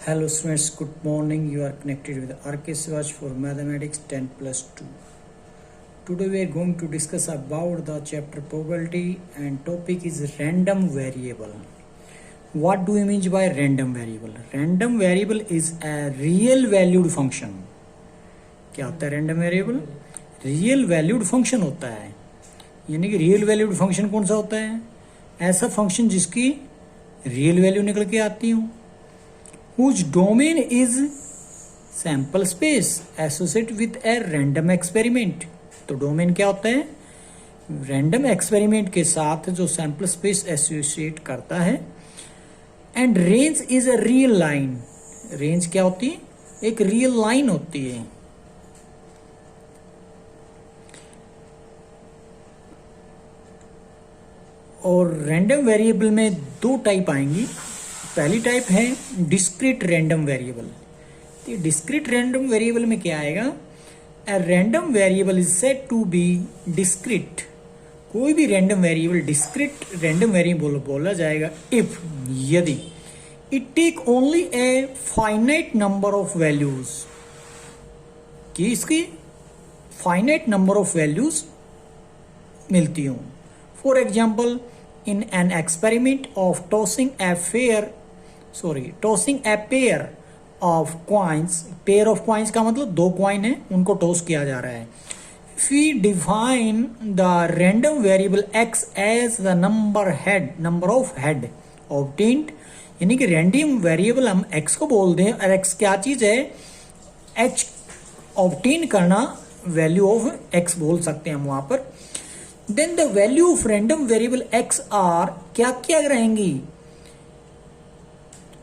Hello students, good morning. You are connected with RK Swaj for Mathematics 10 plus 2. Today we are going to discuss about the chapter probability and topic is random variable. What do we mean by random variable? Random variable is a real valued function. क्या होता है random variable? Real valued function होता है. यानी कि real valued function कौन सा होता है? ऐसा function जिसकी real value निकल के आती हो, whose domain is sample space associated with a random experiment. तो डोमेन क्या होता है? रैंडम एक्सपेरिमेंट के साथ जो सैंपल स्पेस एसोसिएट करता है. And range is a real line. Range क्या होती है? एक रियल लाइन होती है. और रैंडम वेरिएबल में दो टाइप आएंगी. पहली टाइप है डिस्क्रीट रैंडम वेरिएबल. तो डिस्क्रीट रैंडम वेरिएबल में क्या आएगा? A random variable is said to be discrete. कोई भी random variable discrete random variable बोला जाएगा इफ यदि it take only a finite number of values. कि इसकी फाइनाइट नंबर ऑफ वैल्यूज मिलती हो. For example, in an experiment of tossing a pair of coins. pair of coins का मतलब दो कॉइन है, उनको टॉस किया जा रहा है. If we define the random variable x as the number of head obtained, यानी कि random variable हम x को बोल दें और x क्या चीज है? h obtain करना, value of x बोल सकते हैं हम वहां पर. Then the value of random variable x are क्या क्या रहेंगी?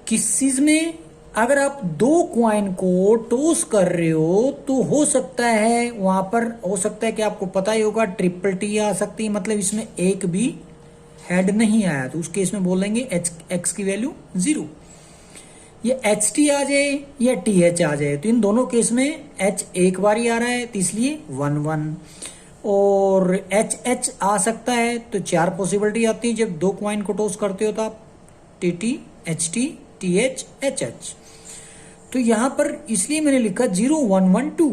किस चीज में? अगर आप दो क्वाइन को टॉस कर रहे हो तो हो सकता है वहां पर, हो सकता है कि आपको पता ही होगा ट्रिपल टी आ सकती है, मतलब इसमें एक भी हेड नहीं आया तो उस केस में बोलेंगे एक्स की वैल्यू 0. ये एच टी आ जाए या टी एच आ जाए, तो इन दोनों केस में एच एक बार ही आ रहा है तो इसलिए 1-1. और एच एच आ सकता है तो 4 पॉसिबिलिटी आती है. जब दो कॉइन को टॉस करते हो तो आप T T H T T H H H. तो यहां पर इसलिए मैंने लिखा 0 1 1 2.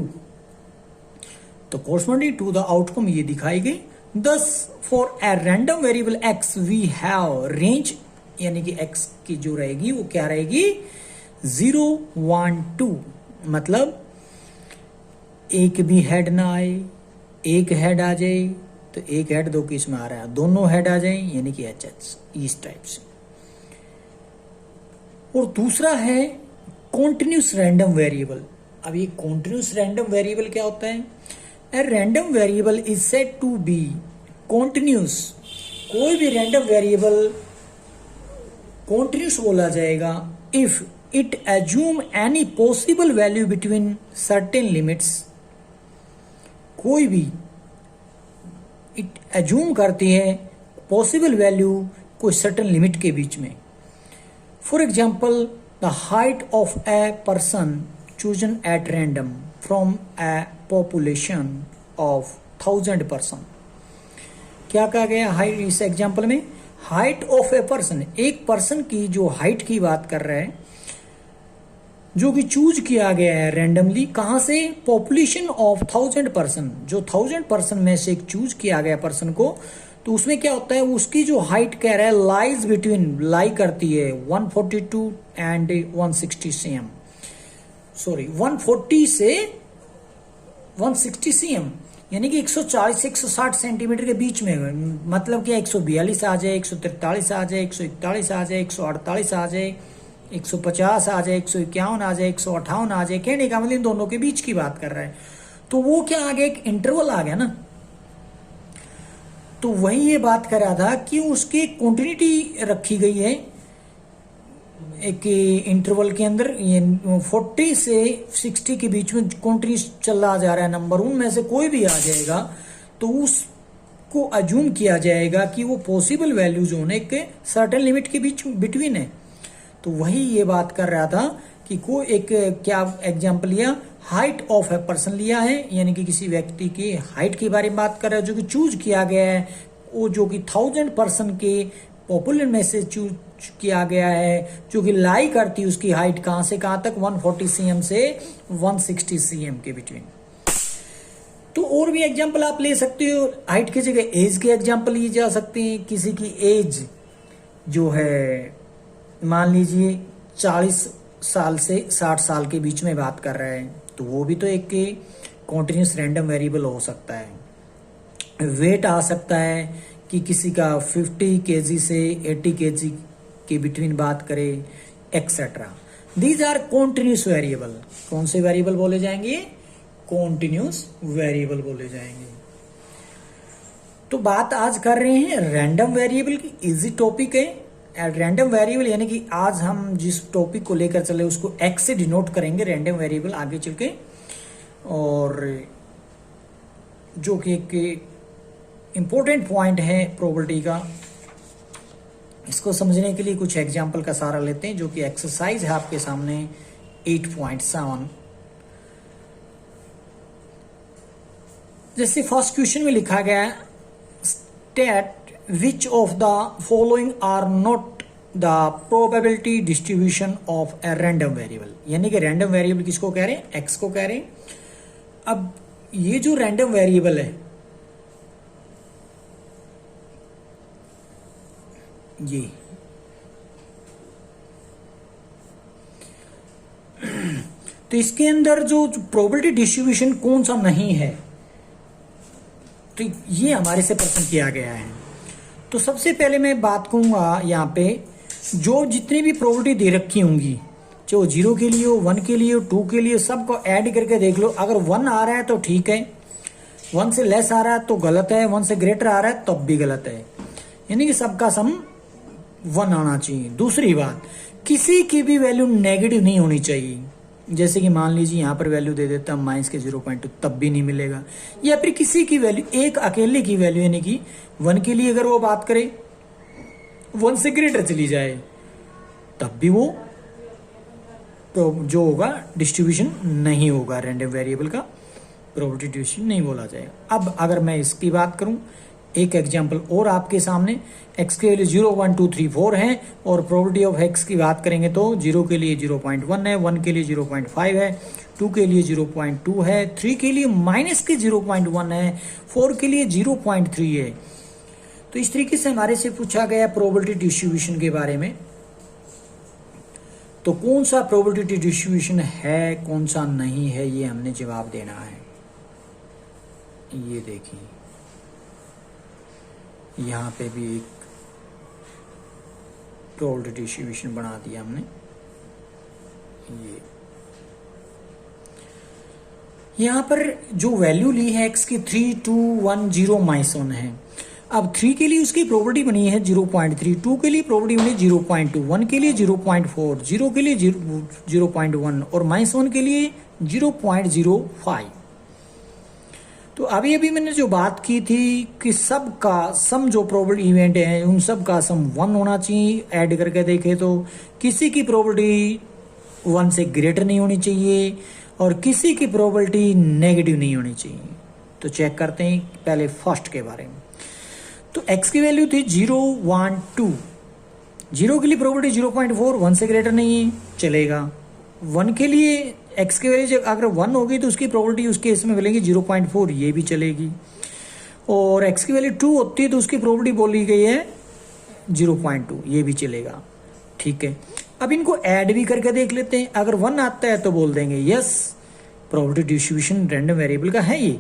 तो कोरस्पॉन्डिंग टू द आउटकम ये दिखाई गई. Thus for a random variable x we have range, यानी कि एक्स की जो रहेगी वो क्या रहेगी? 0 1 2. मतलब एक भी हेड ना आए, एक हेड आ जाए तो एक हेड दो केस में आ रहा है, दोनों हेड आ जाए यानी कि एच एच, इस टाइप से. और दूसरा है कॉन्टिन्यूस रैंडम वेरिएबल. अब ये कॉन्टिन्यूस रैंडम वेरिएबल क्या होता है? A random variable is said to be continuous. कोई भी रैंडम वेरिएबल कॉन्टिन्यूस बोला जाएगा if it assume any possible value between certain limits. कोई भी इट एज्यूम करती है पॉसिबल वैल्यू कोई सर्टेन लिमिट के बीच में. For example, the height of a person chosen at random from a population of 1000 person. क्या कहा गया हाइट इस एग्जाम्पल में? हाइट ऑफ ए पर्सन, एक पर्सन की जो हाइट की बात कर रहा है, जो कि चूज किया गया है रैंडमली. कहां से? Population of 1000 person. जो 1000 पर्सन में से एक चूज किया गया पर्सन को, तो उसमें क्या होता है? उसकी जो हाइट कह रहा है लाइज बिटवीन, लाई करती है 142 एंड 160 cm. सॉरी 140 से 160 cm, यानी कि 140 से 160 सेंटीमीटर के बीच में. मतलब क्या? 142 आ जाए, 143 आ जाए, 141 आ जाए, 148 आ जाए, 150 आ जाए, 151 आ जाए, 158 आ जाए. कहने का मतलब इन दोनों के बीच की बात कर रहा है. तो वो क्या आ गया? एक इंटरवल आ गया ना. तो वही ये बात कर रहा था कि उसकी क्वांटिटी रखी गई है एक इंटरवल के अंदर. 40 से 60 के बीच में क्वांटिटी चला जा रहा है नंबर. उनमें से कोई भी आ जाएगा तो उसको अज्यूम किया जाएगा कि वो पॉसिबल वैल्यूज होने एक सर्टेन लिमिट के बीच बिटवीन है. तो वही ये बात कर रहा था कि कोई एक क्या एग्जाम्पल लिया? हाइट ऑफ ए पर्सन लिया है, यानी कि किसी व्यक्ति की हाइट के बारे में बात कर रहा है जो कि चूज किया गया है, वो जो कि 1000 पर्सन के पॉपुलर में से किया गया है, जो कि लाई करती है उसकी हाइट कहां से कहां तक, 140 cm से 160 cm के बिटवीन। तो और भी एग्जांपल आप ले सकते हो, हाइट की जगह एज के एग्जांपल लिए जा सकते हैं। किसी की एज जो है मान लीजिए 40 साल से 60 साल के बीच में बात कर रहे हैं, तो वो भी तो एक कॉन्टिन्यूस रैंडम वेरिएबल हो सकता है। वेट आ सकता है कि किसी का 50 केजी से 80 केजी के बिटवीन बात करें, etcetera. These are continuous variable. कौन से वेरिएबल बोले जाएंगे? कॉन्टिन्यूस वेरिएबल बोले जाएंगे। तो बात आज कर रहे हैं रैंडम वेरिएबल की। इजी टॉपिक है रैंडम वेरिएबल, यानी कि आज हम जिस टॉपिक को लेकर चले उसको एक्स से डिनोट करेंगे रैंडम वेरिएबल आगे चल के, और जो कि एक इंपॉर्टेंट पॉइंट है प्रोबेबिलिटी का। इसको समझने के लिए कुछ एग्जांपल का सहारा लेते हैं, जो कि एक्सरसाइज है आपके सामने 8.7। जैसे फर्स्ट क्वेश्चन में लिखा गया है, state which of the following are not the probability distribution of a random variable. यानी कि रैंडम वेरिएबल किसको कह रहे हैं? एक्स को कह रहे हैं। अब ये जो रैंडम वेरिएबल है, ये तो इसके अंदर जो प्रोबेबिलिटी डिस्ट्रीब्यूशन कौन सा नहीं है, तो ये हमारे से प्रश्न किया गया है। तो सबसे पहले मैं बात करूंगा यहाँ पे, जो जितनी भी प्रोबेबिलिटी दे रखी होंगी, चाहे वो 0 के लिए हो, 1 के लिए हो, 2 के लिए, सबको ऐड करके देख लो। अगर 1 आ रहा है तो ठीक है, 1 से लेस आ रहा है तो गलत है, 1 से ग्रेटर आ रहा है तब भी गलत है। यानी कि सबका सम 1 आना चाहिए। दूसरी बात, किसी की भी वैल्यू नेगेटिव नहीं होनी चाहिए। जैसे कि मान लीजिए यहां पर वैल्यू दे देता हूं माइनस के 0.2, तब भी नहीं मिलेगा। या फिर किसी की वैल्यू, एक अकेले की वैल्यू, यानी कि 1 के लिए अगर वो बात करे 1 से ग्रेटर चली जाए, तब भी वो तो जो होगा डिस्ट्रीब्यूशन नहीं होगा, रैंडम वेरिएबल का प्रोबेबिलिटी डिस्ट्रीब्यूशन नहीं बोला जाएगा। अब अगर मैं इसकी बात करूं, एक एग्जांपल और आपके सामने, x के लिए 0, 1, 2, 3, 4 है, और प्रोबेबिलिटी ऑफ x की बात करेंगे तो 0 के लिए 0.1 है, 1 के लिए 0.5 है, 2 के लिए 0.2 है, 3 के लिए माइनस के 0.1 है, 4 के लिए 0.3 है। तो इस तरीके से हमारे से पूछा गया प्रोबेबिलिटी डिस्ट्रीब्यूशन के बारे में। तो कौन सा प्रोबेबिलिटी डिस्ट्रीब्यूशन है, कौन सा नहीं है, ये हमने जवाब देना है। ये देखिए, यहां पे भी एक प्रोबेबिलिटी डिस्ट्रीब्यूशन बना दिया हमने। ये यहां पर जो वैल्यू ली है x की 3, 2, 1, 0, -1 है। अब 3 के लिए उसकी प्रोबेबिलिटी बनी है 0.3, 2 के लिए प्रोबेबिलिटी बनी 0.2, 1 के लिए 0.4, 0 के लिए 0.1 और -1 के लिए 0.05। तो अभी अभी मैंने जो बात की थी कि सबका सम, जो प्रोबेबिलिटी इवेंट है उन सब का सम 1 होना चाहिए। ऐड करके देखें तो किसी की प्रोबेबिलिटी 1 से ग्रेटर नहीं होनी चाहिए और किसी की प्रोबेबिलिटी नेगेटिव नहीं होनी चाहिए। तो चेक करते हैं पहले फर्स्ट के बारे में। तो x की वैल्यू थी 0, 1, 2। 0 के लिए प्रोबेबिलिटी 0.4, 1 से ग्रेटर नहीं है, चलेगा। 1 के लिए x की वैल्यू अगर 1 होगी तो उसकी प्रोबेबिलिटी उस केस में मिलेगी 0.4, ये भी चलेगी। और x की वैल्यू 2 होती है तो उसकी प्रोबेबिलिटी बोली गई है 0.2, ये भी चलेगा। ठीक है, अब इनको ऐड भी करके देख लेते हैं। अगर 1 आता है तो बोल देंगे yes, probability distribution random variable का है ये।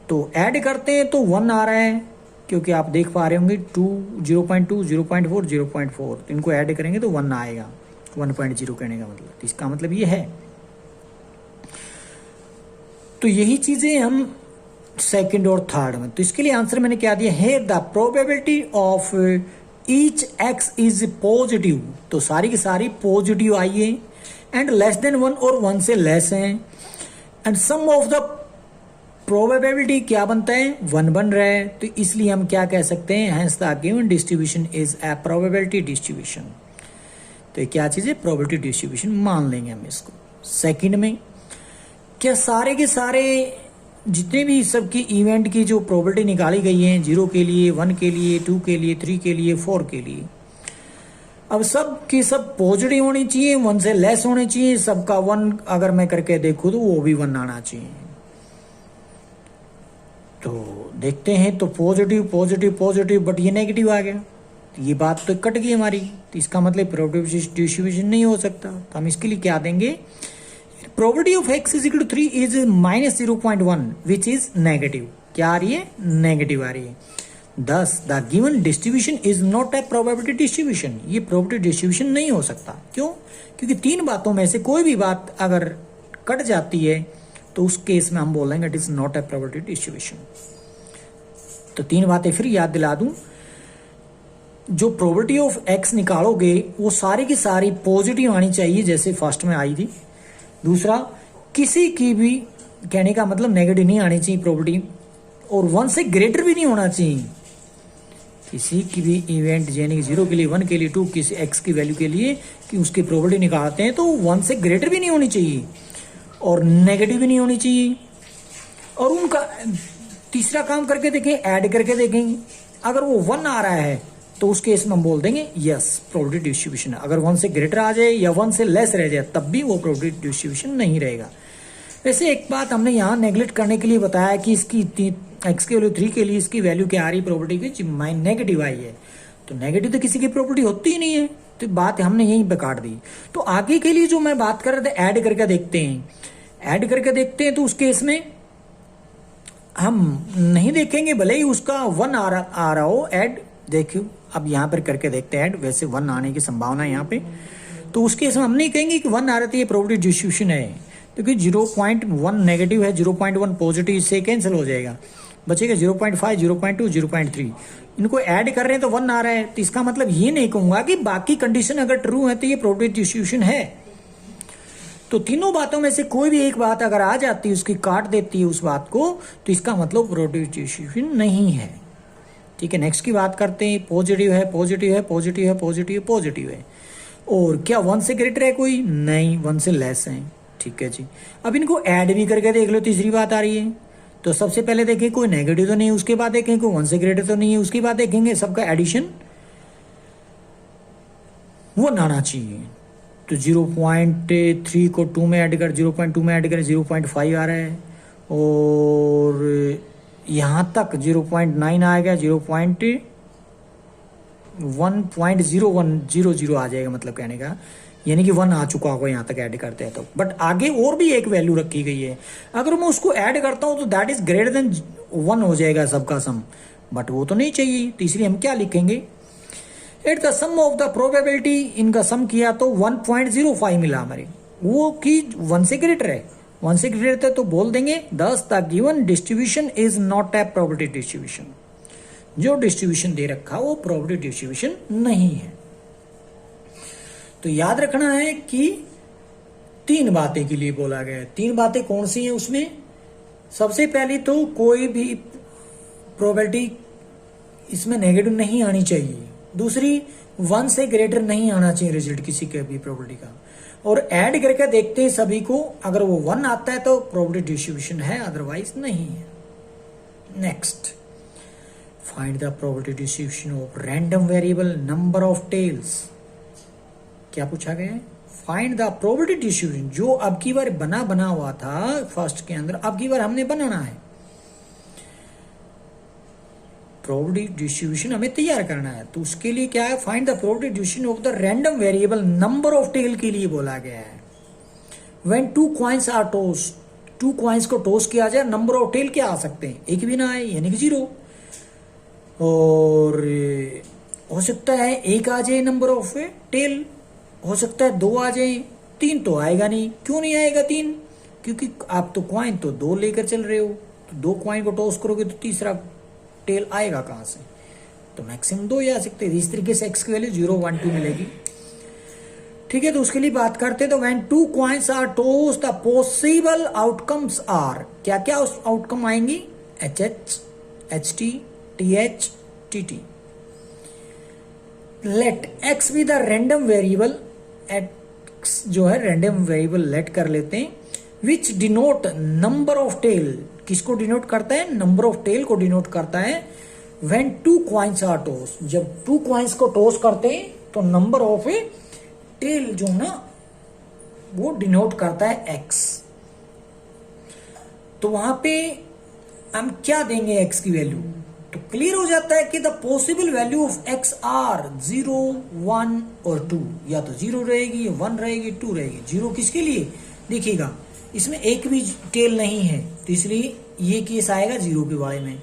तो ऐड करते हैं तो 1 आ रहा है, क्योंकि आप देख पा रहे होंगे 2, 0.2, 0.4, 0.4, तो इनको ऐड करेंगे तो 1 आएगा। 1.0 कहने का मतलब, तो इसका मतलब ये है। तो यही चीजें हम सेकंड और थर्ड में, तो इसके लिए आंसर मैंने क्या दिया, here the probability of each x is positive. तो सारी की सारी पॉजिटिव आई है, एंड लेस देन 1 और 1 से लेस है, and sum of the probability क्या बनता है, 1 बन रहा है। तो इसलिए हम क्या कह सकते हैं, hence the given distribution is a probability distribution. तो ये क्या चीज है, प्रोबेबिलिटी डिस्ट्रीब्यूशन मान लेंगे हम इसको। सेकंड में क्या सारे के सारे जितने भी सबकी इवेंट की जो प्रोबेबिलिटी निकाली गई है, 0 के लिए, 1 के लिए, 2 के लिए, 3 के लिए, 4 के लिए, अब सब की सब पॉजिटिव होनी चाहिए, 1 से लेस होने चाहिए, सबका 1 अगर मैं करके देखूं तो वो भी 1 आना चाहिए। तो देखते हैं, तो पॉजिटिव पॉजिटिव पॉजिटिव, बट ये नेगेटिव आ गया, तो ये बात तो कट गई हमारी, तो इसका मतलब प्रोबेबिलिटी डिस्ट्रीब्यूशन नहीं हो सकता। तो हम इसके लिए क्या देंगे, probability of x is equal to 3 is -0.1 which is negative. क्या आ रही है, नेगेटिव आ रही है। Thus the given distribution is not a probability distribution, ये प्रोबेबिलिटी डिस्ट्रीब्यूशन नहीं हो सकता। क्यों, क्योंकि 3 बातों में से कोई भी बात अगर कट जाती है तो उस केस में हम बोलेंगे it is not a probability distribution. तो 3 बातें फिर याद दिला दूं, जो प्रोबेबिलिटी ऑफ x निकालोगे वो सारी की सारी पॉजिटिव आनी चाहिए जैसे फर्स्ट में आई थी। दूसरा, किसी की भी कहने का मतलब नेगेटिव नहीं आनी चाहिए प्रोबेबिलिटी, और 1 से ग्रेटर भी नहीं होना चाहिए। किसी की भी इवेंट यानी 0 के लिए, 1 के लिए, 2 किसी x की वैल्यू के लिए कि उसकी प्रोबेबिलिटी निकालते हैं तो 1 से ग्रेटर भी नहीं होनी चाहिए और नेगेटिव भी नहीं होनी चाहिए। और उनका तीसरा काम करके देखें, ऐड करके देखेंगे, अगर वो 1 आ रहा है तो उस केस में हम बोल देंगे यस प्रोबेबिलिटी डिस्ट्रीब्यूशन है। अगर 1 से ग्रेटर आ जाए या 1 से लेस रह जाए तब भी वो प्रोबेबिलिटी डिस्ट्रीब्यूशन नहीं रहेगा। वैसे एक बात हमने यहाँ नेग्लेक्ट करने के लिए बताया कि इसकी x के वैल्यू 3 के लिए इसकी वैल्यू क्या आ रही प्रोबेबिलिटी की, नेगेटिव आई है। तो नेगेटिव तो किसी की प्रोबेबिलिटी होती ही नहीं है, तो बात हमने यहीं पे काट दी। तो आगे के लिए जो मैं बात कर रहे थे, ऐड करके देखते हैं, ऐड करके देखते हैं। तो उस केस में हम नहीं देखेंगे भले ही उसका 1 आ रहा हो ऐड, देखियो अब यहाँ पर करके देखते हैं ऐड, वैसे 1 आने की संभावना है यहाँ पे। तो उस केस में हम नहीं कहेंगे कि 1 आ रहा था ये प्रोबेबिलिटी डिस्ट्रीब्यूशन है, क्योंकि 0.1 नेगेटिव है, 0.1 पॉजिटिव, इससे कैंसिल हो जाएगा, बचेगा 0.5, 0.2, 0.3। इनको ऐड कर रहे हैं तो 1 आ रहा है, तो इसका मतलब ये नहीं कहूंगा कि बाकी कंडीशन अगर ट्रू है तो ये प्रोबेबिलिटी डिस्ट्रीब्यूशन है। तो तीनों बातों में से कोई भी एक बात अगर आ जाती है, उसकी काट देती है उस बात को, तो इसका मतलब प्रोबेबिलिटी डिस्ट्रीब्यूशन नहीं है। ठीक है, नेक्स्ट की बात करते हैं। पॉजिटिव है, पॉजिटिव है, पॉजिटिव है, पॉजिटिव है, पॉजिटिव है, और क्या 1 से ग्रेटर है कोई, नहीं, 1 से लेस है। ठीक है जी, अब इनको ऐड भी करके देख लो, तीसरी बात आ रही है। तो सबसे पहले देखें कोई नेगेटिव तो नहीं, उसके बाद देखें कोई 1 से ग्रेटर तो नहीं है, उसके बाद देखेंगे सबका एडिशन 1 आना चाहिए। तो 0.3 को 2 में ऐड कर, 0.2 में ऐड करें 0.5 आ रहा है, और यहाँ तक 0.9 आएगा, 1.0100 आ जाएगा, मतलब कहने का यानी कि 1 आ चुका होगा यहाँ तक ऐड करते हैं तो। बट आगे और भी एक वैल्यू रखी गई है, अगर मैं उसको ऐड करता हूँ तो दैट इज ग्रेटर देन 1 हो जाएगा सबका सम, बट वो तो नहीं चाहिए। तो इसलिए हम क्या लिखेंगे, at the sum of the probability, इनका सम किया तो 1.05 मिला हमारे, वो कि 1 से ग्रेटर है, 1 से ग्रेटर तो बोल देंगे दस the given distribution is not a probability distribution, जो डिस्ट्रीब्यूशन दे रखा वो प्रोबेबिलिटी डिस्ट्रीब्यूशन नहीं है। तो याद रखना है कि 3 बातें के लिए बोला गया है। 3 बातें कौन सी हैं उसमें, सबसे पहली तो कोई भी प्रोबेबिलिटी इसमें नेगेटिव नहीं आनी चाहिए, दूसरी 1 से ग्रेटर नहीं आना चाहिए रिजल्ट किसी के भी प्रोबेबिलिटी का, और ऐड करके देखते हैं सभी को, अगर वो 1 आता है तो प्रोबेबिलिटी डिस्ट्रीब्यूशन है, अदरवाइज नहीं है। Next, find the probability distribution of random variable number of tails. क्या पूछा गया है, फाइंड द प्रोबेबिलिटी डिस्ट्रीब्यूशन, जो अब की बार बना हुआ था फर्स्ट के अंदर, अब की बार हमने बनाना है, प्रोबेबिलिटी डिस्ट्रीब्यूशन हमें तैयार करना है। तो उसके लिए क्या है, find the probability distribution of the random variable number of tail के लिए बोला गया है। When 2 coins are toss, 2 coins को टॉस किया जाए, नंबर ऑफ टेल क्या आ सकते हैं, एक भी ना आए यानी कि 0, और हो सकता है 1 आ जाए नंबर ऑफ टेल, हो सकता है 2 आ जाए, 3 तो आएगा नहीं। क्यों नहीं आएगा 3, क्योंकि आप तो कॉइन तो 2 लेकर चल रहे हो, तो 2 कॉइन को टॉस करोगे तो तीसरा टेल आएगा कहां से, तो मैक्सिमम 2 ही आ सकते हैं। इस तरीके से x की वैल्यू 0, 1, 2 मिलेगी। ठीक है, तो उसके लिए बात करते हैं। तो when 2 coins are toss the possible outcomes are, क्या क्या उस आउटकम आएंगी, HH, HT, TH, TT। Let x be the random variable, x जो है रैंडम वेरिएबल लेट कर लेते हैं, which denote number of tail, किसको डिनोट करता है, नंबर ऑफ टेल को डिनोट करता है। व्हेन 2 कॉइन्स आर टॉस, जब 2 कॉइन्स को टॉस करते हैं तो नंबर ऑफ ए टेल जो ना वो डिनोट करता है एक्स। तो वहां पे हम क्या देंगे एक्स की वैल्यू, तो क्लियर हो जाता है कि the possible value of x are 0, 1 और 2, या तो 0 रहेगी, 1 रहेगी, 2 रहेगी। 0 किसके लिए, देखिएगा इसमें एक भी टेल नहीं है, तो इसलिए ये केस आएगा 0 के बारे में।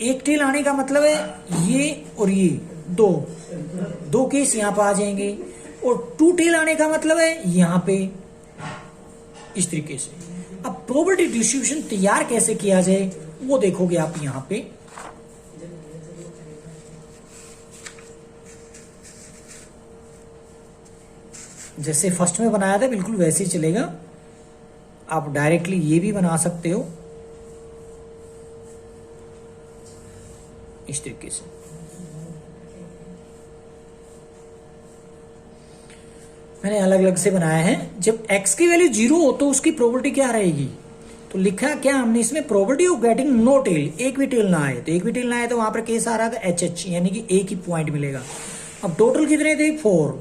एक टेल आने का मतलब है ये और ये दो केस यहां पर आ जाएंगे, और 2 टेल आने का मतलब है यहां पे इस तरीके से। अब प्रोबेबिलिटी डिस्ट्रीब्यूशन तैयार कैसे किया जाए वो देखोगे आप यहां पे। जैसे फर्स्ट में बनाया था बिल्कुल वैसे ही चलेगा, आप डायरेक्टली ये भी बना सकते हो इस तरीके से। मैंने अलग अलग से बनाया है। जब x की वैल्यू 0 हो तो उसकी प्रोबेबिलिटी क्या रहेगी, तो लिखा क्या हमने इसमें, probability of getting no tail, एक भी टेल ना आए। तो एक भी टेल ना आए तो वहां पर केस आ रहा था HH, यानी कि एक ही पॉइंट मिलेगा। अब टोटल कितने थे 4,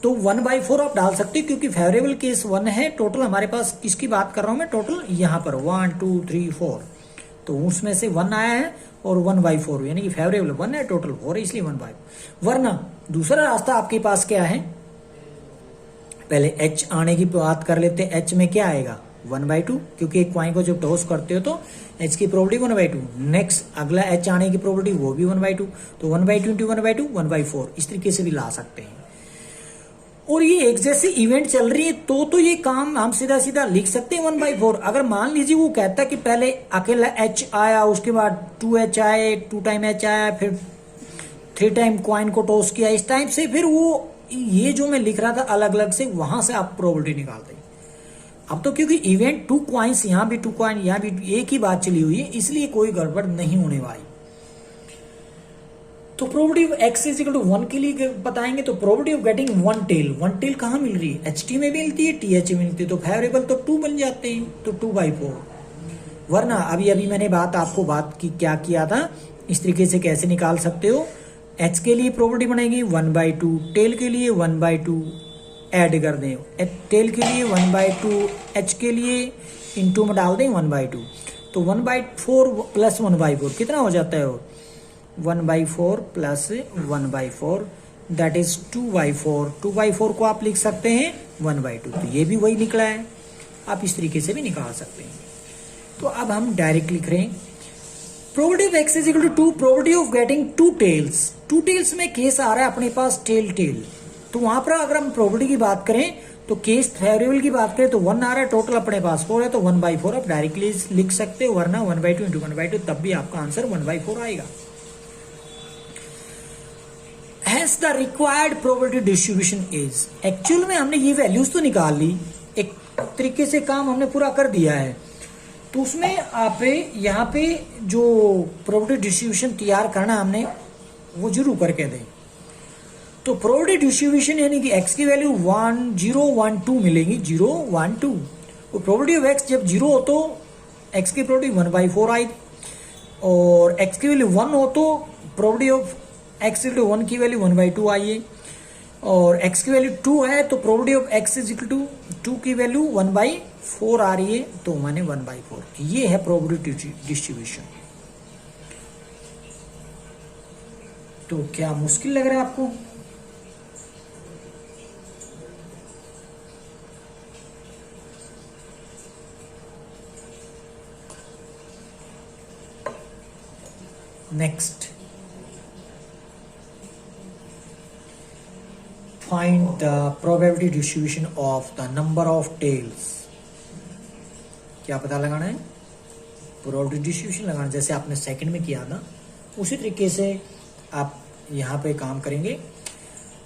तो 1/4 आप डाल सकते हो क्योंकि फेवरेबल केस 1 है। टोटल हमारे पास किसकी बात कर रहा हूं मैं, टोटल यहां पर 1 2 3 4, तो उसमें से 1 आया है और 1/4, यानी कि फेवरेबल 1 है, टोटल 4 है, इसलिए 1/4। वरना दूसरा रास्ता आपके पास क्या है, पहले h आने की बात कर लेते हैं। h में क्या आएगा 1/2, क्योंकि एक कॉइन को जब टॉस करते हो तो h की प्रोबेबिलिटी 1/2। नेक्स्ट अगला h आने की प्रोबेबिलिटी वो भी 1/2, तो 1/2 इंटू 1/2 1/4, इस तरीके से भी ला सकते हैं। और ये एक जैसी इवेंट चल रही है तो ये काम हम सीधा सीधा लिख सकते हैं 1/4। अगर मान लीजिए वो कहता कि पहले अकेला h आया, उसके बाद 2h आए, 2 टाइम h आया, फिर 3 टाइम कॉइन को टॉस किया, इस टाइप से फिर वो ये जो मैं लिख रहा था अलग अलग से, वहां से आप प्रोबेबिलिटी निकालते हैं। अब तो क्योंकि इवेंट 2 कॉइन्स, यहां भी 2 कॉइन, यहां भी एक ही बात चली हुई है, इसलिए कोई गड़बड़ नहीं होने वाली। तो probability of x is equal to 1 के लिए बताएंगे, तो प्रोबेबिलिटी ऑफ गेटिंग 1 टेल कहां मिल रही है, HT में भी मिलती है, TH में मिलती है, तो फेवरेबल तो 2 बन जाते हैं, तो 2/4। वरना अभी मैंने बात की क्या किया था, इस तरीके से कैसे निकाल सकते हो। h के लिए प्रोबेबिलिटी बनेगी 1/2, टेल के लिए 1/2 ऐड कर दें, टेल के लिए 1/2, h के लिए इंटू में डाल दें 1/2, तो 1/4 प्लस 1/4 कितना हो जाता है, 1/4 प्लस 1/4 दैट इज 2/4। 2/4 को आप लिख सकते हैं 1/2, तो ये भी वही निकला है, आप इस तरीके से भी निकाल सकते हैं। तो अब हम डायरेक्ट लिख रहे हैं probability of x is equal to 2 probability of getting 2 tails. 2 tails में केस आ रहा है अपने पास टेल, तो वहां पर अगर हम प्रोबेबिलिटी की बात करें तो केस फेवरेबल की बात करें तो 1 आ रहा है, टोटल अपने पास 4 है, तो 1/4 आप डायरेक्टली लिख सकते हो, वरना 1/2 इंटू 1/2, तब भी आपका आंसर 1/4 आएगा। Hence the required probability distribution is, actual में हमने ये वैल्यूज तो निकाल ली, एक तरीके से काम हमने पूरा कर दिया है, तो उसमें आप यहाँ पे जो प्रोबेबिलिटी डिस्ट्रीब्यूशन तैयार करना हमने वो जरूर करके दें। तो प्रोबेबिलिटी डिस्ट्रीब्यूशन यानी कि x की वैल्यू 1 0 1 2 मिलेगी, 0 1 2। तो प्रोबेबिलिटी ऑफ x जब 0 हो तो x की प्रोबेबिलिटी 1/4 आई, और x की वैल्यू 1 हो तो probability of x equal to 1 की वैल्यू 1/2 आई है, और x की वैल्यू 2 है तो probability of x is equal to 2 की वैल्यू 1/4 आ रही है, तो मैंने 1/4। ये है प्रोबेबिलिटी डिस्ट्रीब्यूशन। तो क्या मुश्किल लग रहा है आपको? Next, find the probability distribution of the number of tails। क्या पता लगाना है, प्रोबेबिलिटी डिस्ट्रीब्यूशन लगाना, जैसे आपने सेकंड में किया था उसी तरीके से आप यहाँ पे काम करेंगे,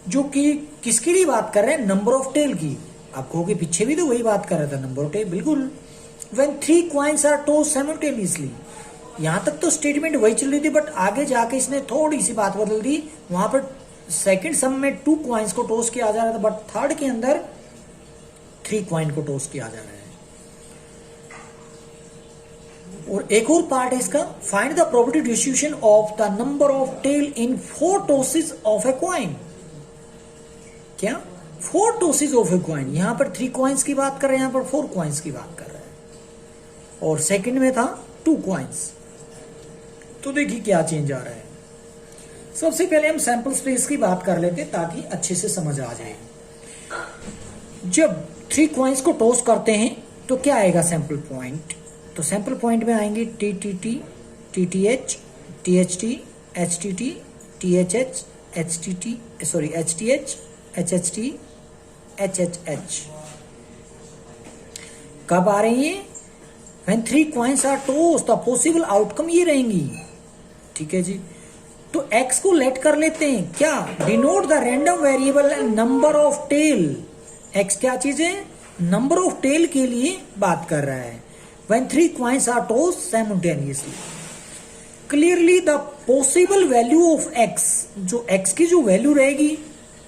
जो कि किसके लिए बात कर रहे हैं, नंबर ऑफ टेल की। आप कहोगे पीछे भी तो वही बात कर रहा था, नंबर ऑफ टेल, बिल्कुल। When 3 coins are tossed simultaneously, यहाँ तक तो स्टेटमेंट वही चल रही थी, बट आगे जाके इसने थोड़ी सी बात बदल दी। वहां पर सेकंड सम में 2 कॉइन्स को टॉस किया जा रहा था, बट थर्ड के अंदर 3 कॉइन को टॉस किया जा रहा है। और एक और पार्ट है इसका, find the probability distribution of the number of tail in 4 tosses of a coin. क्या 4 टॉसेज ऑफ ए कॉइन, यहां पर 3 कॉइन्स की बात कर रहे हैं, यहां पर 4 कॉइन्स की बात कर रहे हैं, और सेकंड में था 2 कॉइन्स। तो देखिए क्या चेंज आ रहा है। सबसे पहले हम सैंपल स्पेस की बात कर लेते हैं ताकि अच्छे से समझ आ जाए। जब 3 कॉइन्स को टॉस करते हैं तो क्या आएगा सैंपल पॉइंट, तो सैंपल पॉइंट में आएंगे TTT, TTH, THT, HTT, THH, HTT, sorry HTH, HHT, HHH। कब आ रही है? When 3 coins are tossed, तो पॉसिबल आउटकम ये रहेंगी। ठीक है जी, तो x को लेट कर लेते हैं, क्या denote the random variable number of tail. x क्या चीज है? नंबर ऑफ टेल के लिए बात कर रहा है। When 3 coins are tossed simultaneously, clearly the possible value of x, जो x की जो वैल्यू रहेगी,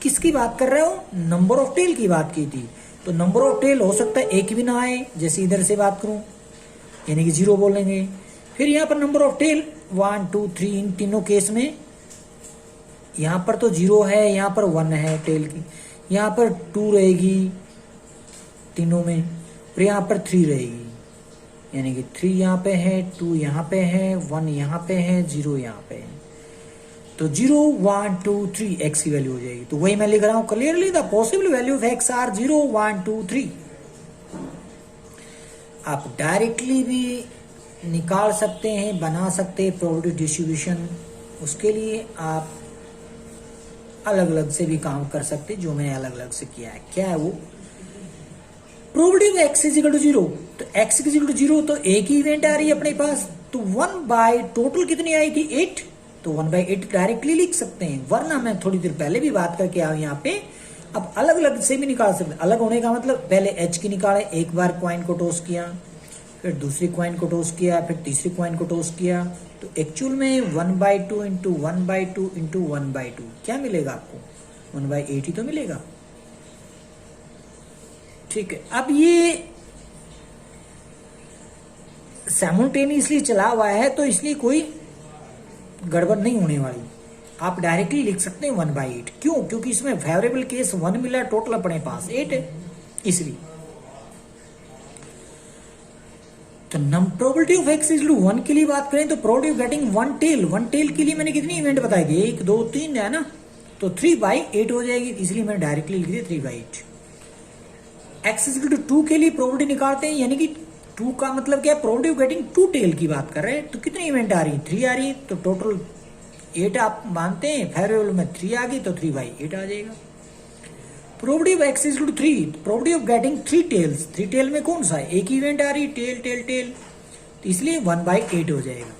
किसकी बात कर रहे हो? नंबर ऑफ टेल की बात की थी। तो नंबर ऑफ टेल हो सकता है एक भी ना आए, जैसे इधर से बात करूं, यानी कि 0 बोलेंगे। फिर यहां पर नंबर ऑफ टेल 1 2 3, इन तीनों केस में यहां पर तो 0 है, यहां पर 1 है टेल की, यहां पर 2 रहेगी तीनों में, और यहां पर 3 रहेगी, यानी कि 3 यहां पे है, 2 यहां पे है, 1 यहां पे है, 0 यहां पे है। तो 0 1 2 3 x की वैल्यू हो जाएगी। तो वही मैं लिख रहा हूं, clearly the possible value of x are 0 1 2 3। आप डायरेक्टली भी निकाल सकते हैं, बना सकते हैं प्रोबेबिलिटी डिस्ट्रीब्यूशन, उसके लिए आप अलग अलग से भी काम कर सकते हैं, जो मैंने अलग अलग से किया है। क्या है वो? Probability x is equal to 0, तो x इज इक्वल टू 0, तो एक ही इवेंट आ रही है अपने पास, तो 1 बाय टोटल कितनी आई थी? 8, तो 1 बाय 8 डायरेक्टली लिख सकते हैं, वरना मैं थोड़ी देर पहले भी बात करके आया यहाँ पे, अब अलग अलग से भी निकाल सकते हैं। अलग होने का मतलब पहले h की निकाले, एक बार कॉइन को टॉस किया, फिर दूसरी कॉइन को टॉस किया, फिर तीसरी कॉइन को टॉस किया, तो एक्चुअल में 1/2 इंटू 1/2 इंटू 1/2 क्या मिलेगा आपको? 1/8 ही तो मिलेगा। ठीक है, अब ये साइमल्टेनियसली चला हुआ है, तो इसलिए कोई गड़बड़ नहीं होने वाली। आप डायरेक्टली लिख सकते हैं 1/8। क्यों? क्योंकि इसमें फेवरेबल केस 1 मिला, टोटल अपने पास 8 है, इसलिए। तो प्रोबेबिलिटी ऑफ x इज 1 के लिए बात करें तो probability of getting 1 tail, 1 tail के लिए मैंने कितनी इवेंट बताई थी? 1 2 3 है ना, तो 3/8 हो जाएगी, इसलिए मैंने डायरेक्टली लिख दिया 3/8। x इज 2 के लिए प्रोबेबिलिटी निकालते हैं, यानी कि 2 का मतलब क्या है? प्रोबेबिलिटी ऑफ गेटिंग 2 टेल की बात कर रहे हैं, तो कितनी इवेंट आ रही है? 3 आ रही है, तो टोटल 8 आप मानते हैं, फेवरेबल में 3 आ गई, तो 3/8 आ जाएगा। Probability of x is 3, probability of getting 3 tails, 3 tail में कौन सा है? एक ही इवेंट आ रही है, टेल टेल टेल, तो इसलिए 1/8 हो जाएगा।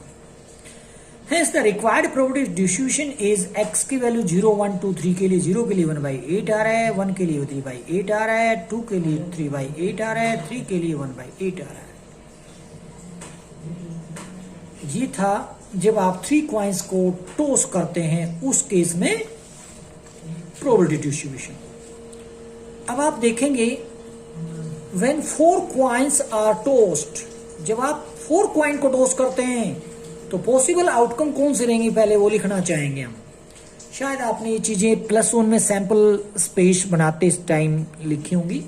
Hence the required probability distribution is x की वैल्यू 0 1 2 3 के लिए 0 के लिए 1/8 आ रहा है, 1 के लिए 3/8 आ रहा है, 2 के लिए 3/8 आ रहा है, 3 के लिए 1/8 आ रहा है। ये था जब आप 3 कॉइन्स को टॉस करते हैं, उस केस में प्रोबेबिलिटी डिस्ट्रीब्यूशन। अब आप देखेंगे when 4 coins are tossed, जब आप 4 कॉइन को टॉस करते हैं तो पॉसिबल आउटकम कौन से रहेंगे, पहले वो लिखना चाहेंगे हम। शायद आपने ये चीजें +1 में सैंपल स्पेस बनाते इस टाइम लिखी होंगी,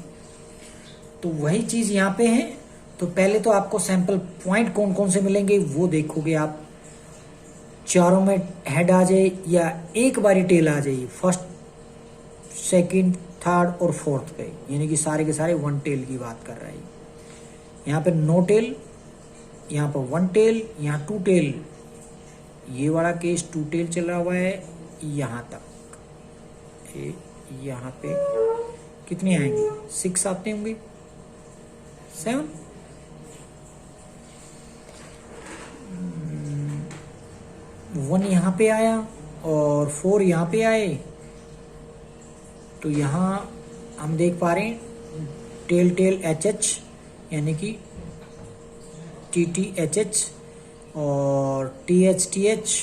तो वही चीज यहाँ पे है। तो पहले तो आपको सैंपल पॉइंट कौन कौन से मिलेंगे वो देखोगे आप, चारों में हेड आ जाए या एक बारी टेल आ जाए, फर्स्ट सेकंड थर्ड और फोर्थ पे, यानी कि सारे के सारे 1 टेल की बात कर रहा है। यहाँ पे नो टेल, यहाँ पर 1 टेल, यहाँ 2 टेल, ये वाला केस 2 टेल चला हुआ है यहाँ तक। यहाँ पे कितने आएंगे? 6 आते होंगे, 7, 1 यहाँ पे आया और 4 यहाँ पे आए, तो यहाँ हम देख पा रहे हैं टेल टेल HH, यानी कि TTHH और THTH,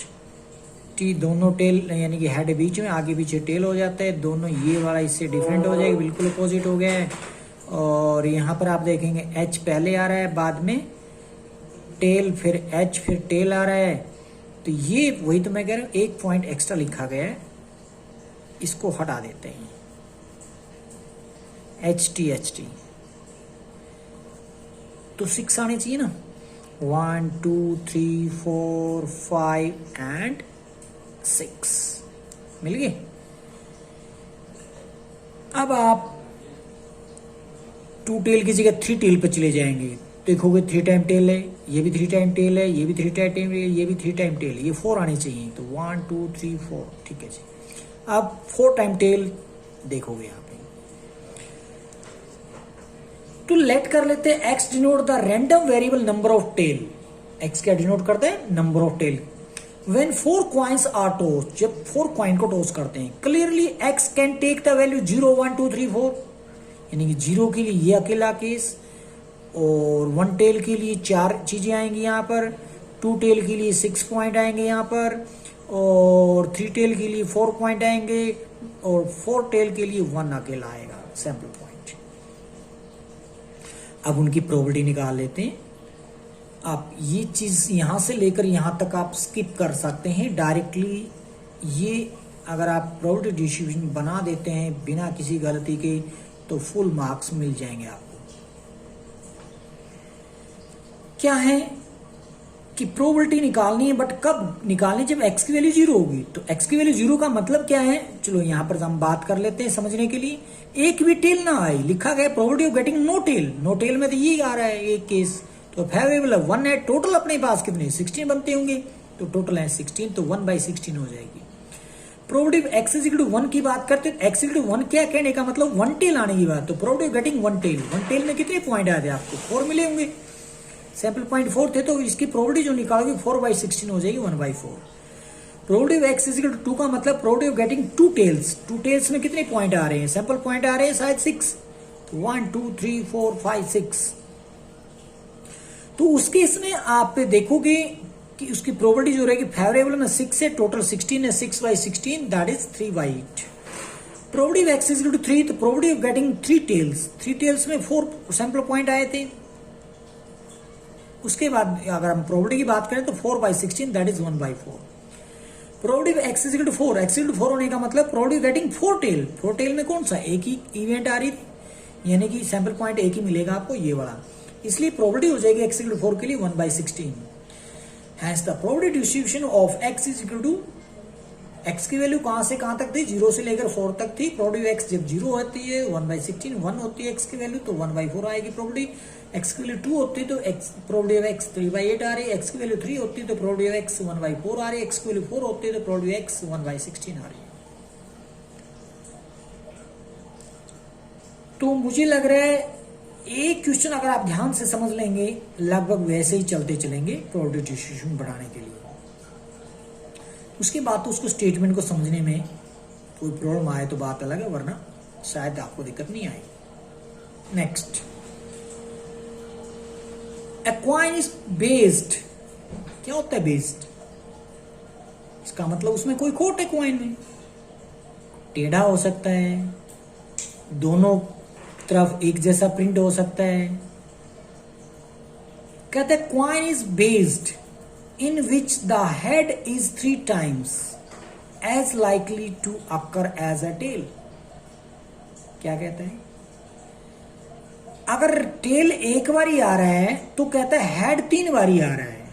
T दोनों टेल यानी कि हेड बीच में, आगे पीछे टेल हो जाता है, दोनों ये वाला इससे डिफरेंट हो जाएगा, बिल्कुल अपोजिट हो गया है। और यहाँ पर आप देखेंगे H पहले आ रहा है, बाद में टेल, फिर H, फिर टेल आ रहा है। तो ये वही तो मैं कह रहा हूँ, एक पॉइंट एक्स्ट्रा लिखा गया है, इसको हटा देते हैं। HT तो 6 आने चाहिए ना, 1 2 3 4 5 एंड 6 मिल गए। अब आप 2 टेल की जगह 3 टेल पर चले जाएंगे, देखोगे 3 टाइम टेल है, ये भी 3 टाइम टेल है, ये भी 3 टाइम टेल है, ये भी 3 टाइम टेल है, ये 4 आने चाहिए। तो 1 2 3 4 ठीक है जी। अब 4 टाइम टेल देखोगे यहाँ पे। तो लेट कर लेते हैं x denote the random variable number of tail. x क्या डिनोट करते हैं? Number of tail. When 4 coins are tossed, जब 4 कॉइन को टॉस करते हैं, clearly x can take the value 0 1 2 3 4, यानी कि 0 के लिए ये अकेला केस, और 1 टेल के लिए 4 चीजें आएंगी यहाँ पर, 2 टेल के लिए 6 पॉइंट आएंगे यहाँ पर, और 3 टेल के लिए 4 पॉइंट आएंगे, और 4 टेल के लिए 1 अकेला आएगा सैंपल पॉइंट। अब उनकी प्रोबेबिलिटी निकाल लेते हैं। आप ये चीज यहां से लेकर यहां तक आप स्किप कर सकते हैं डायरेक्टली। ये अगर आप प्रोबेबिलिटी डिस्ट्रीब्यूशन बना देते हैं बिना किसी गलती के तो फुल मार्क्स मिल जाएंगे आपको। क्या है कि प्रोबेबिलिटी निकालनी है, बट कब निकालनी? जब x की वैल्यू 0 होगी। तो x की वैल्यू 0 का मतलब क्या है? चलो यहां पर हम बात कर लेते हैं समझने के लिए। एक भी टेल ना आई, लिखा गया probability of getting no tail. No tail में तो यही आ रहा है एक केस, तो फेवरेबल है 1 है। टोटल अपने पास कितने 16 बनते होंगे, तो टोटल है 16, तो 1/16 हो जाएगी। Probability x is equal to 1 की बात करते हैं। x इज इक्वल टू 1 क्या कहने का मतलब? 1 टेल आने की बात। तो probability of getting 1 tail, 1 tail में कितने पॉइंट आए थे आपको? 4 मिले होंगे, सैंपल पॉइंट 4 थे, तो इसकी प्रोबेबिलिटी जो निकालोगे 4/16 हो जाएगी, 1/4। Probability of x is equal to 2 का मतलब probability of getting 2 tails. 2 tails में कितने पॉइंट आ रहे हैं? सैंपल पॉइंट आ रहे हैं शायद 6, 1 2 3 4 5 6। तो उस केस में आप देखोगे कि उसकी प्रोबेबिलिटी जो रहेगी फेवरेबल में 6 है, टोटल 16 है, 6/16 that is 3/8। Probability of x is equal to 3, तो probability of getting 3 tails, 3 tails में 4 सैंपल पॉइंट आए थे। उसके बाद अगर हम प्रोबेबिलिटी की बात करें तो 4/16 that is 1/4। Probability of x is equal to 4, x is equal to 4 होने का मतलब probability of getting 4 tail. 4 tail में कौन सा? एक ही इवेंट आ रही, यानी कि सैंपल पॉइंट एक ही मिलेगा आपको, ये वाला। इसलिए प्रोबेबिलिटी हो जाएगी x इक्वल टू 4 के लिए 1/16। Hence the probability distribution of x is equal to, x की वैल्यू कहां से कहां तक थी? 0 से लेकर 4 तक थी। प्रोबेबिलिटी ऑफ x जब 0 होती है 1/16, 1 होती है x की वैल्यू तो 1/4 आएगी प्रोबेबिलिटी। x की वैल्यू 2 होती है तो प्रोबेबिलिटी ऑफ x 3/8 आ रही है। x की वैल्यू 3 होती है तो प्रोबेबिलिटी ऑफ x 1/4 आ रही है। x की वैल्यू 4 होती है तो प्रोबेबिलिटी ऑफ x 1/16 आ रही है। तो मुझे लग रहा है एक क्वेश्चन अगर आप ध्यान से समझ लेंगे लगभग वैसे ही चलते चलेंगे प्रोबेबिलिटी डिस्ट्रीब्यूशन बढ़ाने के लिए। उसके बाद तो उसको स्टेटमेंट को समझने में कोई प्रॉब्लम आए तो बात अलग है, वरना शायद आपको दिक्कत नहीं आएगी। Next, A coin is based, क्या होता है बेस्ड? इसका मतलब उसमें कोई खोट है कॉइन में, टेढ़ा हो सकता है, दोनों तरफ एक जैसा प्रिंट हो सकता है। कहते हैं coin is based in which the head is 3 times as likely to occur as a tail. क्या कहते हैं? अगर टेल एक बारी आ रहा है तो कहता है हेड 3 बारी आ रहा है,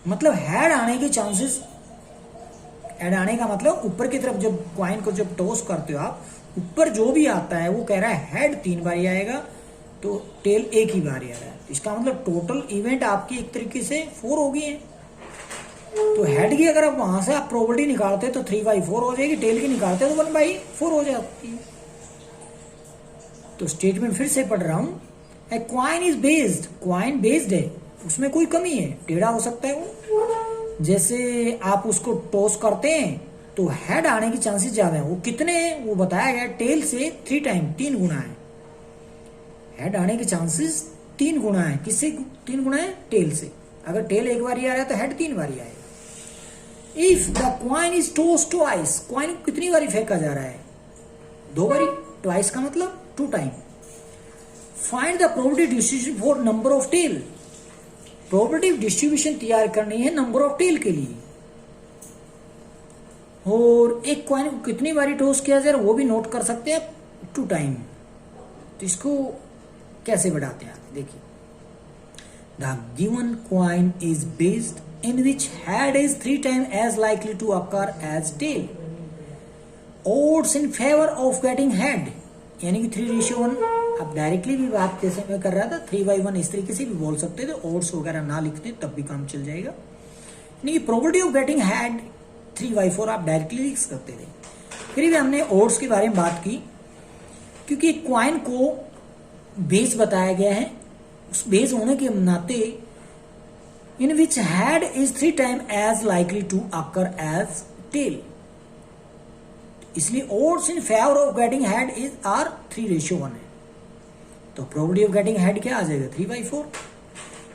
मतलब हेड आने के चांसेस, हेड आने का मतलब ऊपर की तरफ जब कॉइन को जब टॉस करते हो आप, ऊपर जो भी आता है वो कह रहा है हेड 3 बारी आएगा तो टेल एक ही बारी आ रहा है। इसका मतलब टोटल इवेंट आपकी एक तरीके से 4 हो गई है। तो हेड की अगर आप वहां से आप प्रोबेबिलिटी निकालते तो 3/4 हो जाएगी, टेल की निकालते तो 1/4 हो जाती है। तो स्टेटमेंट फिर से पढ़ रहा हूं, a coin is based, coin based है, उसमें कोई कमी है, टेढ़ा हो सकता है वो। जैसे आप उसको टॉस करते हैं तो हेड आने की चांसेस ज्यादा है। वो कितने हैं वो बताया गया, टेल से 3 टाइम, 3 गुना है। हेड आने के चांसेस 3 गुना है। किससे 3 गुना है? टेल से। अगर टेल एक बार आ रहा है तो हेड 3 बार आएगा। If the coin is toss twice, coin कितनी बारी फेंका जा रहा है? 2 बारी। ट्वाइस का मतलब 2 time. Find the probability distribution for number of tail. Probability distribution तैयार करनी है नंबर ऑफ टेल के लिए, और एक कॉइन को कितनी बारी टॉस किया जाए वो भी नोट कर सकते हैं 2 टाइम। तो इसको कैसे बढ़ाते हैं आगे देखिए, the given coin is based in which head is 3 times as likely to occur as tail, odds in favor of getting head, यानी कि 3:1। अब डायरेक्टली भी बात जैसे मैं कर रहा था 3/1 इस तरीके से भी बोल सकते थे, odds वगैरह ना लिखते तब भी काम चल जाएगा। यानी कि प्रोबेबिलिटी ऑफ गेटिंग हेड 3/4 आप डायरेक्टली लिख सकते थे। फिर भी हमने odds के बारे में बात की, क्योंकि क्वाइन को बेस बताया गया है, उस बेस होने के नाते in which head is 3 times as likely to occur as tail, इसलिए odds in favor of getting head is are 3:1 है। तो प्रोबेबिलिटी ऑफ गेटिंग हेड क्या आ जाएगा 3/4।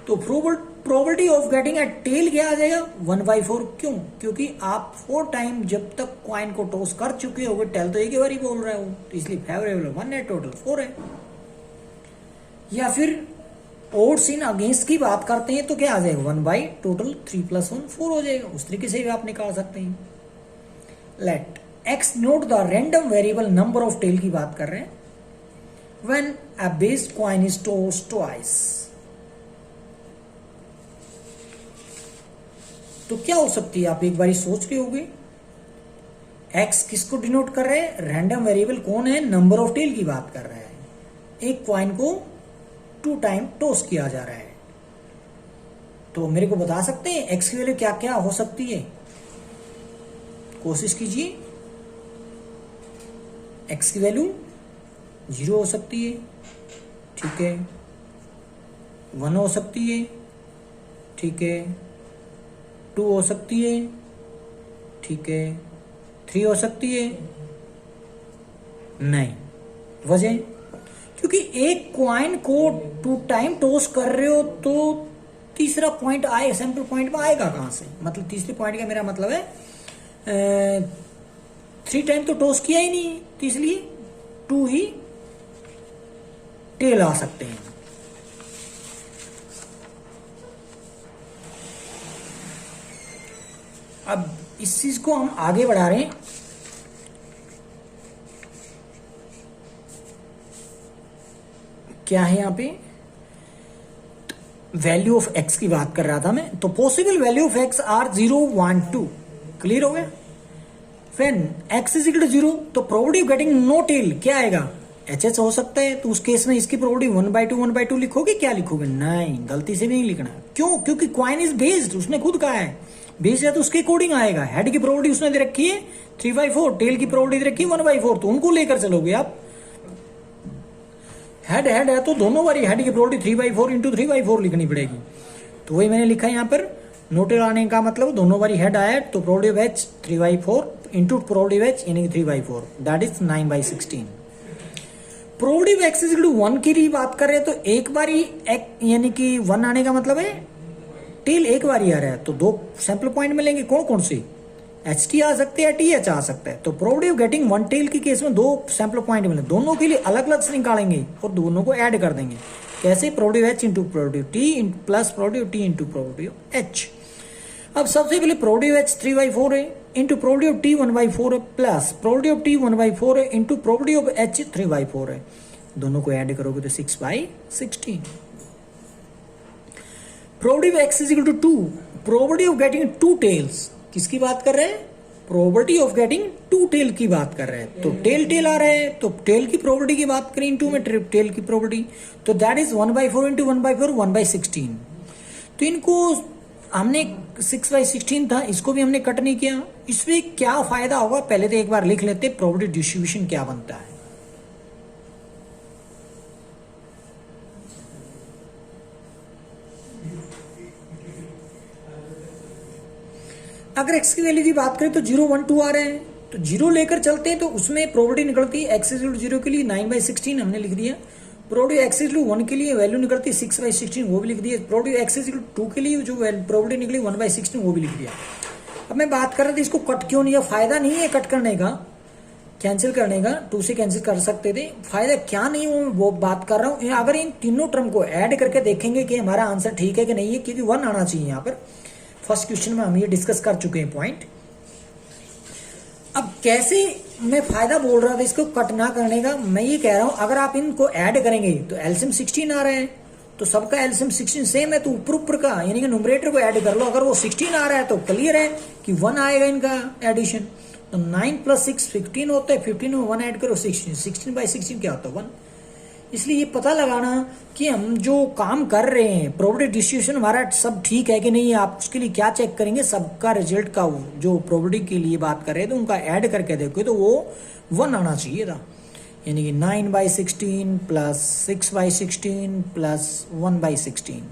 तो probability of getting a tail क्या आ जाएगा 1/4। क्यों? क्योंकि आप 4 टाइम जब तक क्वाइन को टॉस कर चुके हो, टेल तो एक ही बार ही बोल रहे हो, तो इसलिए फेवरेबल 1 है, टोटल 4 है। या फिर odds इन अगेंस्ट की बात करते हैं तो क्या आ जाएगा 1 टोटल 3 + 1 4 हो जाएगा। उस तरीके से भी आप निकाल सकते हैं। Let x note the random variable number of tail की बात कर रहे हैं when a based coin is tossed twice। तो क्या हो सकती है, आप एक बारी सोच रहे होंगे, x किसको डिनोट कर रहे हैं, रैंडम वेरिएबल कौन है, नंबर ऑफ टेल की बात कर रहा है। एक क्वाइन को 2 टाइम टॉस किया जा रहा है, तो मेरे को बता सकते हैं x की वैल्यू क्या क्या हो सकती है, कोशिश कीजिए। x की वैल्यू 0 हो सकती है, ठीक है, 1 हो सकती है, ठीक है, 2 हो सकती है, ठीक है, 3 हो सकती है, नहीं। वजह क्योंकि एक क्वाइन को 2 टाइम टॉस कर रहे हो तो तीसरा पॉइंट आए, सैंपल पॉइंट में आएगा कहां से, मतलब तीसरे पॉइंट का मेरा मतलब है 3 टाइम तो टॉस किया ही नहीं, तो इसलिए 2 ही टेल आ सकते हैं। अब इस चीज को हम आगे बढ़ा रहे हैं। क्या है यहां पे, वैल्यू ऑफ x की बात कर रहा था मैं, तो possible value of x are 0 1 2। Clear हो गया। When x is equal to 0 तो probability of getting no tail क्या आएगा, HH हो सकता है। तो उस केस में इसकी प्रोबेबिलिटी 1/2 लिखोगे, क्या लिखोगे, नहीं, गलती से भी नहीं लिखना। क्यों? क्योंकि क्वाइन इज बेस्ड, उसने खुद कहा है बेस्ड है तो उसके अकॉर्डिंग आएगा। हेड की प्रोबेबिलिटी उसने दे रखी है 3/4, टेल की प्रोबेबिलिटी दे रखी है 1/4, तो उनको लेकर चलोगे आप। हेड है तो दोनों बारी हेड की प्रोबेबिलिटी 3/4 इंटू 3/4 लिखनी पड़ेगी। तो वही मैंने लिखा है यहाँ पर, नोटेल आने का मतलब दोनों बारी हेड आया तो probability of h 3/4 into probability of h यानी कि 3/4, that is 9/16। Probability of x is equal to 1 की भी बात कर रहे हैं तो एक बारी यानी कि 1 आने का मतलब है टेल एक बार ही आ रहा है, तो 2 सैंपल पॉइंट मिलेंगे। कौन कौन सी, HT आ सकते हैं, TH आ सकता है। तो प्रोबेबिलिटी ऑफ गेटिंग 1 टेल की केस में 2 सैंपल पॉइंट मिले, दोनों के लिए अलग अलग से निकालेंगे और दोनों को ऐड कर देंगे। कैसे, probability of H into probability of T plus probability of T into probability of H। अब सबसे पहले प्रोबेबिलिटी ऑफ H 3/4 है इंटू प्रोबेबिलिटी ऑफ T 1/4 है प्लस प्रोबेबिलिटी ऑफ T 1/4 है इंटू प्रोबेबिलिटी ऑफ H 3/4 है। दोनों को ऐड करोगे तो 6/16। Probability of x is equal to 2, probability of getting 2 tails, किसकी बात कर रहे हैं, प्रोबेबिलिटी ऑफ गेटिंग 2 टेल की बात कर रहे हैं। तो टेल आ रहा है तो टेल की प्रोबेबिलिटी की बात करें इंटू में टेल की प्रोबेबिलिटी, तो दैट इज 1/4 इंटू 1/4 1/16। तो इनको हमने 6/16 था, इसको भी हमने कट नहीं किया। इसमें क्या फायदा होगा, पहले तो एक बार लिख लेते प्रोबेबिलिटी डिस्ट्रीब्यूशन क्या बनता है। अगर x की वैल्यू की बात करें तो 0 1 2 आ रहे हैं, तो 0 लेकर चलते हैं तो उसमें प्रोबेबिलिटी निकलती है x इज 0 के लिए 9/16 हमने लिख दिया। प्रोबेबिलिटी x इज 1 के लिए वैल्यू निकलती है 6/16, वो भी लिख दिया। प्रोबेबिलिटी x इज 2 के लिए जो प्रोबेबिलिटी निकली 1/16 वो भी लिख दिया। अब मैं बात कर रहा था इसको कट क्यों नहीं है, फायदा नहीं है कट करने का, कैंसिल करने का, 2 से कैंसिल कर सकते थे, फायदा क्या नहीं वो बात कर रहा हूँ। अगर इन तीनों टर्म को ऐड करके देखेंगे कि हमारा आंसर ठीक है कि नहीं है, क्योंकि 1 आना चाहिए यहाँ पर। फर्स्ट क्वेश्चन में हम ये डिस्कस कर चुके हैं पॉइंट। अब कैसे मैं फायदा बोल रहा था इसको कट ना करने का, मैं ये कह रहा हूं अगर आप इनको ऐड करेंगे तो एलसीएम 16 आ रहा है, तो सबका एलसीएम 16 सेम है, तो ऊपर ऊपर का यानी कि न्यूमरेटर को ऐड कर लो, अगर वो 16 आ रहा है तो क्लियर है कि 1 आएगा इनका एडिशन। तो 9 + 6 15 होता है, 15 में 1 ऐड करो 16, 16/16 क्या होता है 1। इसलिए ये पता लगाना कि हम जो काम कर रहे हैं प्रोबेबिलिटी डिस्ट्रीब्यूशन हमारा सब ठीक है कि नहीं, आप उसके लिए क्या चेक करेंगे, सबका रिजल्ट का जो प्रोबेबिलिटी के लिए बात कर रहे थे तो उनका ऐड करके देखो तो वो 1 आना चाहिए था, यानी कि 9/16 + 6/16 + 1/16।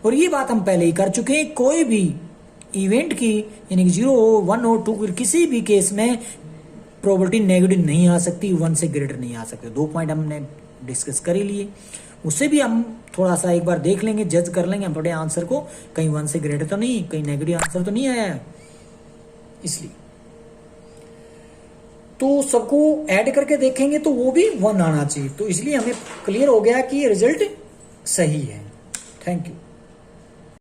और ये बात हम पहले ही कर चुके हैं, कोई भी इवेंट की यानी कि 0 हो 1 हो 2 किसी भी केस में प्रोबेबिलिटी नेगेटिव नहीं आ सकती, 1 से ग्रेटर नहीं आ सकते। 2 पॉइंट हमने डिस्कस कर ही लिए, उससे भी हम थोड़ा सा एक बार देख लेंगे, जज कर लेंगे हम अपने आंसर को, कहीं 1 से ग्रेटर तो नहीं, कहीं नेगेटिव आंसर तो नहीं आया है। इसलिए तो सबको ऐड करके देखेंगे तो वो भी 1 आना चाहिए, तो इसलिए हमें क्लियर हो गया कि ये रिजल्ट सही है। Thank you.